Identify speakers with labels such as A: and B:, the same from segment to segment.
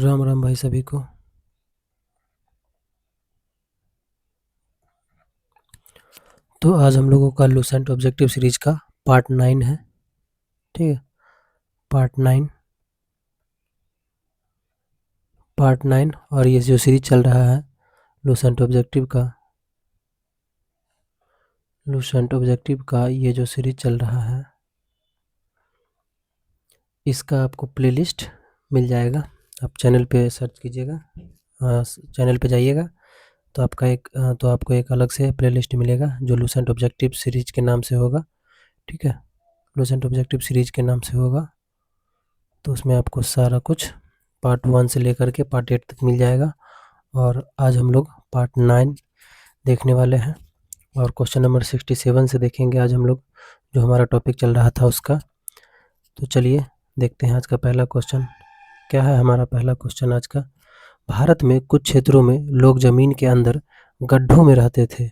A: राम राम भाई सभी को। तो आज हम लोगों का लूसेंट ऑब्जेक्टिव सीरीज का पार्ट 9 है। ठीक है, पार्ट 9 और ये जो सीरीज चल रहा है लूसेंट ऑब्जेक्टिव का ये जो सीरीज चल रहा है इसका आपको प्लेलिस्ट मिल जाएगा। आप चैनल पे सर्च कीजिएगा, चैनल पे जाइएगा तो आपको एक अलग से प्लेलिस्ट मिलेगा जो लूसेंट ऑब्जेक्टिव सीरीज के नाम से होगा। ठीक है, लूसेंट ऑब्जेक्टिव सीरीज के नाम से होगा तो उसमें आपको सारा कुछ पार्ट 1 से लेकर के पार्ट 8 तक मिल जाएगा। और आज हम लोग पार्ट 9 देखने वाले हैं और क्वेश्चन नंबर 67 से देखेंगे आज हम लोग, जो हमारा टॉपिक चल रहा था उसका। तो चलिए देखते हैं आज का पहला क्वेश्चन क्या है। हमारा पहला क्वेश्चन आज का, भारत में कुछ क्षेत्रों में लोग जमीन के अंदर गड्ढों में रहते थे।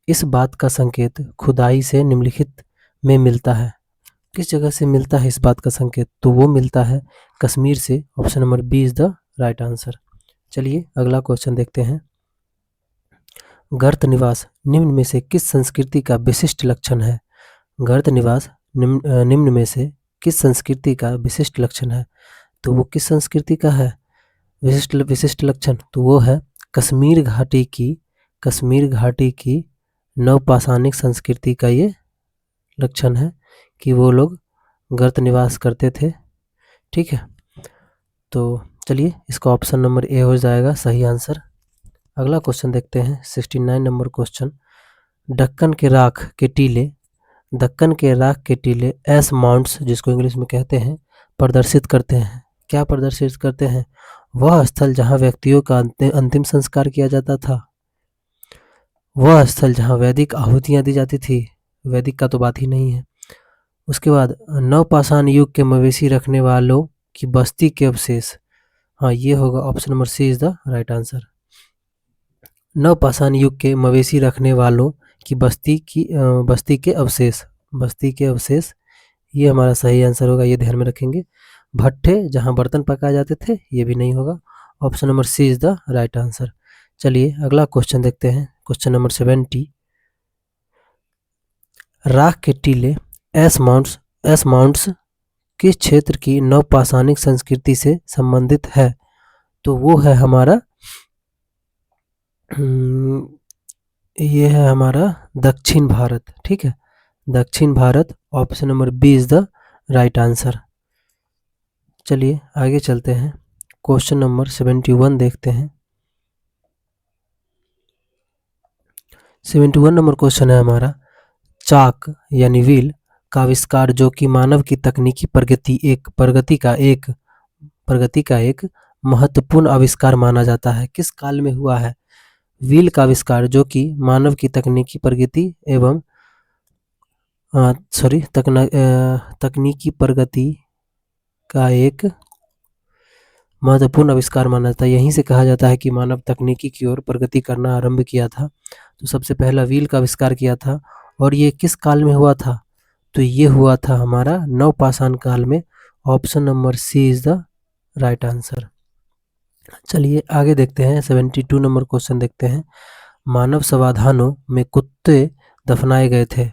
A: इस बात का संकेत खुदाई से निम्नलिखित में मिलता है। किस जगह से मिलता है इस बात का संकेत? तो वो मिलता है कश्मीर से। Option number B is the right answer. चलिए अगला क्वेश्चन देखते हैं। गर्त निवास निम्न में से किस संस्कृति का विशिष्ट लक्षण है? गर्त निवास निम्न में से किस संस्कृति का विशिष्ट लक्षण है? तो वो किस संस्कृति का है विशिष्ट लक्षण? तो वो है कश्मीर घाटी की नवपाषाणिक संस्कृति का ये लक्षण है कि वो लोग गर्त निवास करते थे। ठीक है, तो चलिए इसका ऑप्शन नंबर ए हो जाएगा सही आंसर। अगला क्वेश्चन देखते हैं 69 नंबर क्वेश्चन। दक्कन के राख के टीले एस माउंट्स, जिसको इंग्लिश में कहते हैं, प्रदर्शित करते हैं। क्या प्रदर्शित करते हैं? वह स्थल जहां व्यक्तियों का अंतिम संस्कार किया जाता था, वह स्थल जहां वैदिक आहुतियां दी जाती थी, वैदिक का तो बात ही नहीं है। उसके बाद नवपाषाण युग के मवेशी रखने वालों की बस्ती के अवशेष। हाँ, ये होगा option number C is the right answer. नवपाषाण युग के मवेशी रखने वालों की बस्ती के अवशेष, ये हमारा सही आंसर होगा, ये ध्यान में रखेंगे। भट्ठे जहां बर्तन पकाए जाते थे, ये भी नहीं होगा। Option number C is the right answer. चलिए अगला क्वेश्चन देखते हैं, क्वेश्चन नंबर 70। राख के टीले एस माउंट्स किस क्षेत्र की नवपाषाणिक संस्कृति से संबंधित है? तो वो है हमारा ये है हमारा दक्षिण भारत। ठीक है, दक्षिण Bharat. Option number B is the right answer. चलिए आगे चलते हैं, क्वेश्चन नंबर 71 देखते हैं। 71 नंबर क्वेश्चन है हमारा, चाक यानी व्हील का आविष्कार जो कि मानव की तकनीकी प्रगति का एक महत्वपूर्ण आविष्कार माना जाता है, किस काल में हुआ है? व्हील का आविष्कार जो कि मानव की तकनीकी प्रगति का एक महत्वपूर्ण आविष्कार माना जाता है। यहीं से कहा जाता है कि मानव तकनीकी की ओर प्रगति करना आरंभ किया था। तो सबसे पहला व्हील का आविष्कार किया था और ये किस काल में हुआ था? तो ये हुआ था हमारा नवपाषाण काल में। Option number C is the right answer. चलिए आगे देखते हैं, 72 नंबर क्वेश्चन देखते हैं। मानव समाधानों में कुत्ते दफनाए गए थे,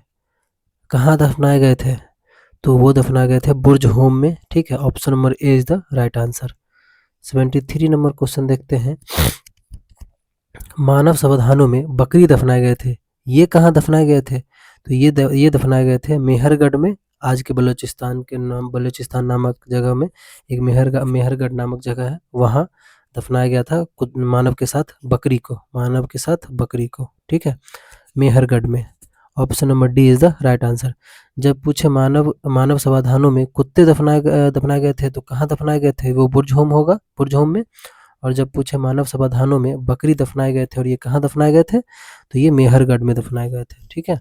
A: कहाँ दफनाए गए थे? तो वो दफनाए गए थे बुर्ज होम में। ठीक है, option number A is the right answer. 73 number question देखते हैं। मानव समाधानों में बकरी दफनाए गए थे, ये कहाँ दफनाए गए थे? तो ये दफनाए गए थे मेहरगढ़ में, आज के बलूचिस्तान नामक जगह में एक मेहरगढ़ नामक जगह है, वहाँ दफनाया गया था मानव के साथ बकरी को। ठीक है, मेहरगढ़ में। Option number D is the right answer. जब पूछे मानव समाधानों में कुत्ते दफनाए गए थे तो कहाँ दफनाए गए थे? वो बुर्ज होम में। और जब पूछे मानव समाधानों में बकरी दफनाए गए थे और ये कहाँ दफनाए गए थे? तो ये मेहरगढ़ में दफनाए गए थे। ठीक है,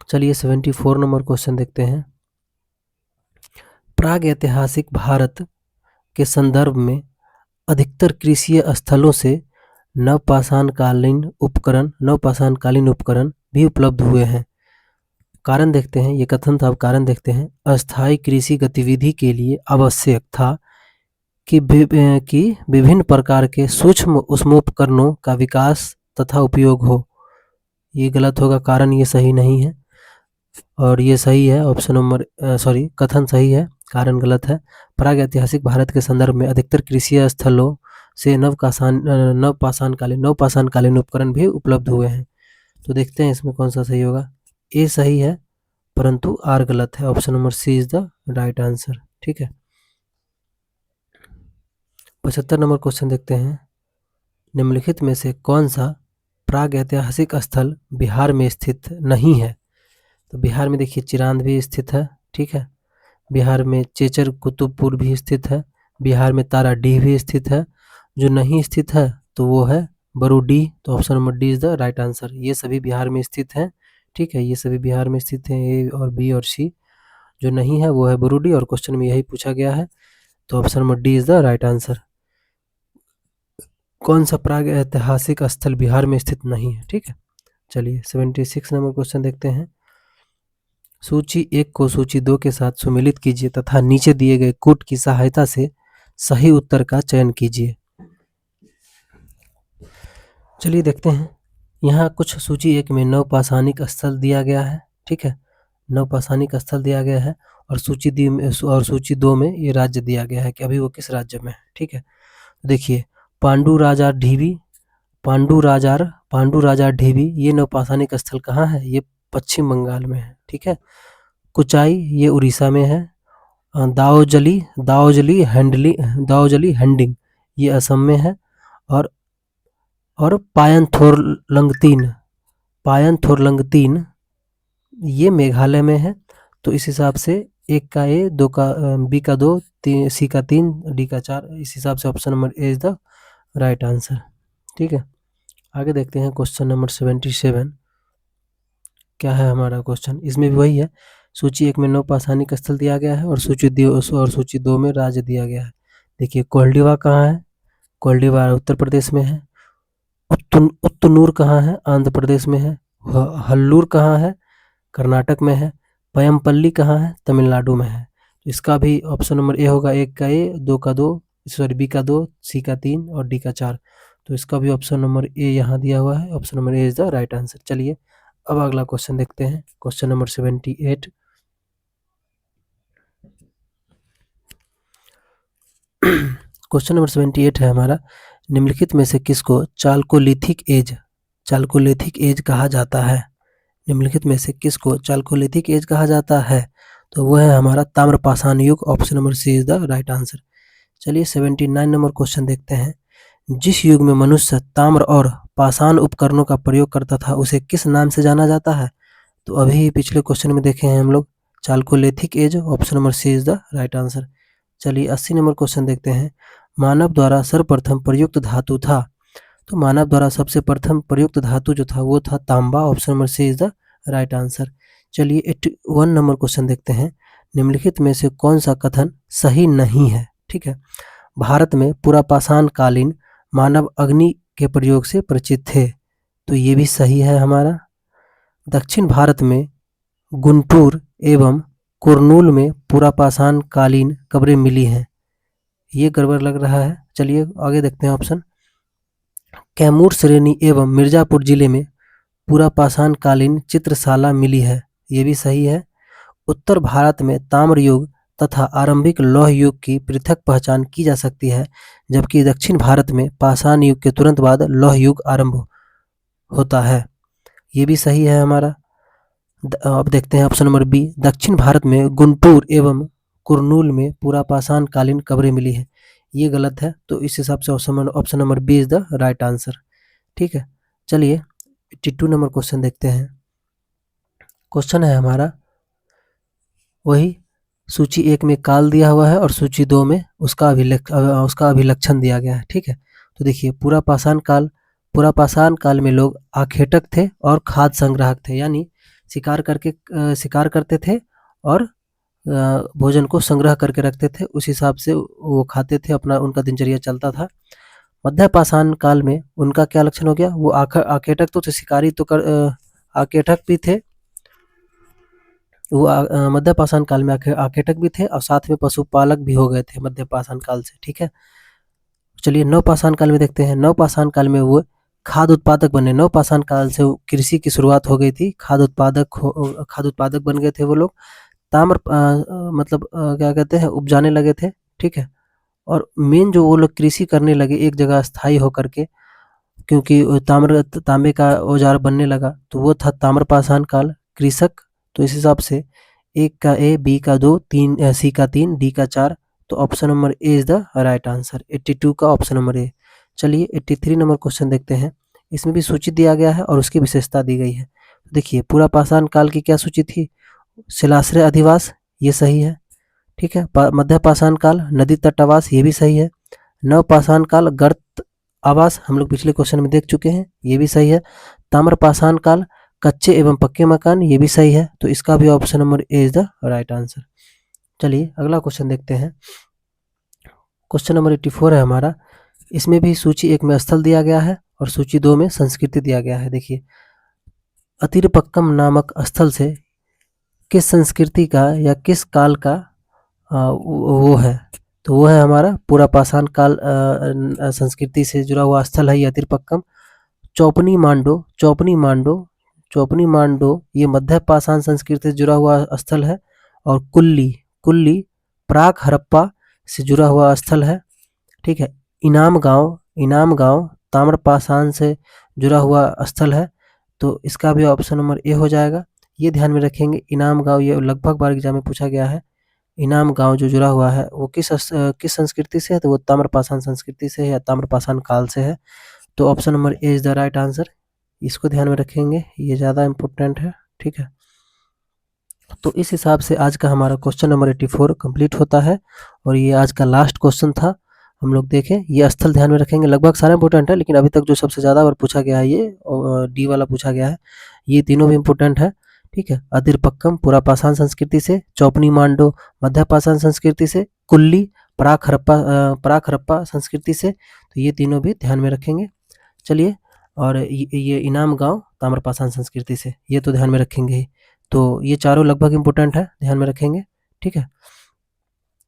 A: चलिए 74 नंबर क्वेश्चन देखते हैं। प्राग ऐतिहासिक भारत के संदर्भ में अधिकतर कृषि स्थलों से नवपाषाणकालीन उपकरण भी उपलब्ध हुए हैं। कारण देखते हैं, ये कथन था, अब कारण देखते हैं। अस्थायी कृषि गतिविधि के लिए आवश्यक था कि विभिन्न प्रकार के सूक्ष्म उष्मोपकरणों का विकास तथा उपयोग हो। ये गलत होगा, कारण ये सही नहीं है। और ये सही है, ऑप्शन नंबर कथन सही है, कारण गलत है। प्रागैतिहासिक भारत के संदर्भ में अधिकतर कृषि स्थलों से नवपाषाणकालीन उपकरण भी उपलब्ध हुए हैं। तो देखते हैं इसमें कौन सा सही होगा। ए सही है, परंतु आर गलत है। Option number C is the right answer. ठीक है, 75 नंबर क्वेश्चन देखते हैं। निम्नलिखित में से कौन सा प्रागैतिहासिक स्थल बिहार में स्थित नहीं है? तो बिहार में देखिए चिरांद भी स्थित है, ठीक है। बिहार में चेचर कुतुबपुर भी स्थित है। बिहार में ताराडीह भी स्थित है। जो नहीं स्थित है तो वो है बरूडीह। तो option number D is the right answer. ये सभी बिहार में स्थित हैं, ठीक है, ये सभी बिहार में स्थित हैं, ए और बी और सी। जो नहीं है वो है बरूडीह, और क्वेश्चन में यही पूछा गया है। तो option number D is the right answer. कौन सा प्राग ऐतिहासिक स्थल बिहार में स्थित नहीं है? ठीक है, चलिए 76 नंबर क्वेश्चन देखते हैं। सूची 1 को सूची 2 के साथ सुमेलित कीजिए तथा नीचे दिए गए कूट की सहायता से सही उत्तर का चयन कीजिए। चलिए देखते हैं। यहाँ कुछ सूची 1 में नवपाषाणिक स्थल दिया गया है, ठीक है, नवपाषाणिक स्थल दिया गया है। और सूची 2 में ये राज्य दिया गया है कि अभी वो किस राज्य में है, ठीक है। देखिए पांडु राजा ढीबी ये नवपाषाणिक स्थल कहाँ है? ये पश्चिम बंगाल में है, ठीक है। कुचाई ये उड़ीसा में है। दाओजली हैंडिंग ये असम में है। और पायनथोरलंगतीन ये मेघालय में है। तो इस हिसाब से 1 का ए, 2 का बी का 2, सी का 3, डी का 4, इस हिसाब से option number A is the right answer. ठीक है, आगे देखते हैं क्वेश्चन नंबर 77। क्या है हमारा क्वेश्चन? इसमें भी वही है। सूची 1 में नवपाषाणिक स्थल दिया गया है और सूची 2 में राज्य दिया गया है। देखिए कोल्डिवा कहाँ है? कोल्डिवा उत्तर प्रदेश में है। उत्तनूर कहाँ है? आंध्र प्रदेश में है। हल्लूर कहाँ है? कर्नाटक में है। पयमपल्ली कहाँ है? तमिलनाडु में है। इसका भी ऑप्शन नंबर ए होगा। 1 का ए, 2 का 2, बी का 2, सी का 3 और डी का 4। तो इसका भी ऑप्शन नंबर ए यहाँ दिया हुआ है। Option number A is the right answer. चलिए अब अगला क्वेश्चन देखते हैं, क्वेश्चन नंबर 78। क्वेश्चन नंबर 78 है हमारा। निम्नलिखित में से किसको चाल्कोलिथिक एज कहा जाता है? निम्नलिखित में से किसको चाल्कोलिथिक एज कहा जाता है? तो वह है हमारा ताम्रपाषाण युग। Option number C is the right answer. चलिए 79 नंबर क्वेश्चन देखते हैं। जिस युग में मनुष्य ताम्र और पाषाण उपकरणों का प्रयोग करता था उसे किस नाम से जाना जाता है? तो अभी पिछले क्वेश्चन में देखे हैं हम लोग chalcolithic age. Option number C is the right answer. चलिए 80 नंबर क्वेश्चन देखते हैं। मानव द्वारा सर्वप्रथम प्रयुक्त धातु था। तो मानव द्वारा सबसे प्रथम प्रयुक्त धातु जो था वो था तांबा। Option number C is the right answer. चलिए 81 नंबर क्वेश्चन देखते हैं। निम्नलिखित में से कौन सा कथन सही नहीं है? ठीक है, भारत में पुरापाषाण कालीन मानव अग्नि के प्रयोग से परिचित थे। तो ये भी सही है हमारा। दक्षिण भारत में गुंटूर एवं कुरनूल में पुरापाषाण कालीन कब्रें मिली हैं। ये गड़बड़ लग रहा है। चलिए आगे देखते हैं ऑप्शन। कैमूर श्रेणी एवं मिर्जापुर जिले में पुरापाषाण कालीन चित्रशाला मिली है। ये भी सही है। उत्तर भारत में ताम्र युग तथा आरंभिक लौह युग की पृथक पहचान की जा सकती है, जबकि दक्षिण भारत में पाषाण युग के तुरंत बाद लौह युग आरंभ होता है। ये भी सही है हमारा। अब देखते हैं ऑप्शन नंबर बी। दक्षिण भारत में गुंटूर एवं कुरनूल में पुरापाषाण कालीन कब्रें मिली है। ये गलत है। तो इस हिसाब से option number B is the right answer. ठीक है, चलिए 82 नंबर क्वेश्चन देखते हैं। क्वेश्चन है हमारा वही सूची 1 में काल दिया हुआ है और सूची 2 में उसका अभिलक्षण दिया गया है। ठीक है, तो देखिए पुरापाषाण काल में लोग आखेटक थे और खाद्य संग्राहक थे, यानी शिकार करते थे और भोजन को संग्रह करके रखते थे। उस हिसाब से वो खाते थे, उनका दिनचर्या चलता था। मध्य पाषाण काल में उनका क्या लक्षण हो गया? वो आखेटक तो थे, शिकारी तो आखेटक भी थे वो मध्य पाषाण काल में आखेटक भी थे और साथ में पशुपालक भी हो गए थे मध्य पाषाण काल से, ठीक है। चलिए नवपाषाण काल में देखते हैं। नवपाषाण काल में वो खाद्य उत्पादक बने। नवपाषाण काल से कृषि की शुरुआत हो गई थी, खाद्य उत्पादक बन गए थे वो लोग। ताम्र मतलब क्या कहते हैं, उपजाने लगे थे, ठीक है। और मेन जो वो लोग कृषि करने लगे एक जगह स्थायी होकर के, क्योंकि तांबे का औजार बनने लगा, तो वो था ताम्रपाषाण काल। कृषक, तो इस हिसाब से 1 का ए, बी का 2, सी का 3, डी का 4, तो option number A is the right answer. 82 का ऑप्शन नंबर ए। चलिए 83 नंबर क्वेश्चन देखते हैं। इसमें भी सूची दिया गया है और उसकी विशेषता दी गई है। देखिए पूरा पाषाण काल की क्या सूची थी? शिलाश्रय अधिवास, ये सही है, ठीक है। मध्य पाषाण काल नदी तट आवास, ये भी सही है। नवपाषाण काल गर्त आवास, हम लोग पिछले क्वेश्चन में देख चुके हैं, ये भी सही है। ताम्रपाषाण काल कच्चे एवं पक्के मकान, ये भी सही है। तो इसका भी option number A is the right answer. चलिए अगला क्वेश्चन देखते हैं। क्वेश्चन नंबर 84 है हमारा। इसमें भी सूची 1 में स्थल दिया गया है और सूची 2 में संस्कृति दिया गया है। देखिए अतिरपक्कम नामक स्थल से किस संस्कृति का या किस काल का वो है? तो वो है हमारा पूरा पाषाण काल संस्कृति से जुड़ा हुआ स्थल है ये अतिरपक्कम। चौपनी मांडो ये मध्य पाषाण संस्कृति से जुड़ा हुआ स्थल है। और कुल्ली प्राक हड़प्पा से जुड़ा हुआ स्थल है, ठीक है। इनाम गांव ताम्रपाषाण से जुड़ा हुआ स्थल है। तो इसका भी ऑप्शन नंबर ए हो जाएगा। ये ध्यान में रखेंगे, इनाम गांव ये लगभग बार एग्जाम में पूछा गया है। इनाम गांव जो जुड़ा हुआ है वो किस संस्कृति से है? तो वो ताम्रपाषाण संस्कृति से है या ताम्रपाषाण काल से है। तो option number A is the right answer. इसको ध्यान में रखेंगे, ये ज़्यादा इम्पोर्टेंट है, ठीक है। तो इस हिसाब से आज का हमारा क्वेश्चन नंबर 84 कंप्लीट होता है और ये आज का लास्ट क्वेश्चन था। हम लोग देखें, ये स्थल ध्यान में रखेंगे, लगभग सारे इंपॉर्टेंट है, लेकिन अभी तक जो सबसे ज़्यादा बार पूछा गया है ये डी वाला पूछा गया है। ये तीनों भी इम्पोर्टेंट है, ठीक है। अदिरपक्कम पूरा पाषाण संस्कृति से, चौपनी मांडो मध्य पाषाण संस्कृति से, कुल्ली प्राक हड़प्पा संस्कृति से। तो ये तीनों भी ध्यान में रखेंगे। चलिए, और ये इनाम गांव ताम्रपाषाण संस्कृति से, ये तो ध्यान में रखेंगे ही। तो ये चारों लगभग इम्पोर्टेंट है, ध्यान में रखेंगे, ठीक है।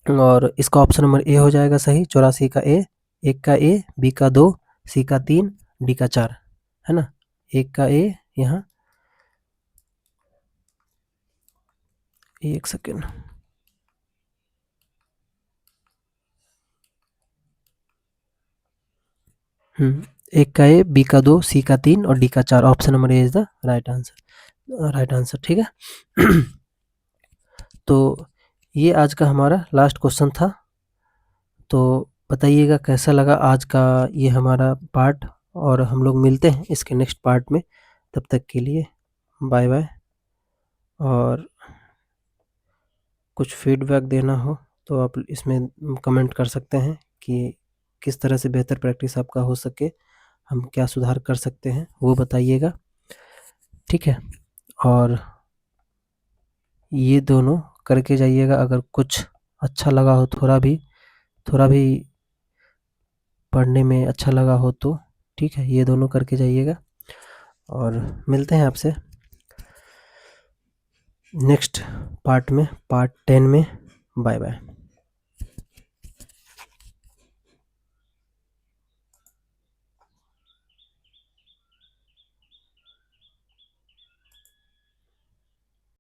A: और इसका ऑप्शन नंबर ए हो जाएगा सही। 84 का ए, 1 का ए, बी का 2, सी का 3, डी का 4, है ना। 1 का ए यहाँ, एक सेकेंड, एक का ए, बी का 2, सी का 3 और डी का 4। Option number A is the right answer, ठीक है। तो ये आज का हमारा लास्ट क्वेश्चन था। तो बताइएगा कैसा लगा आज का ये हमारा पार्ट, और हम लोग मिलते हैं इसके नेक्स्ट पार्ट में। तब तक के लिए बाय बाय। और कुछ फीडबैक देना हो तो आप इसमें कमेंट कर सकते हैं कि किस तरह से बेहतर प्रैक्टिस आपका हो सके, हम क्या सुधार कर सकते हैं वो बताइएगा, ठीक है। और ये दोनों करके जाइएगा। अगर कुछ अच्छा लगा हो, थोड़ा भी पढ़ने में अच्छा लगा हो तो ठीक है, ये दोनों करके जाइएगा। और मिलते हैं आपसे नेक्स्ट पार्ट में, पार्ट 10 में। Bye bye.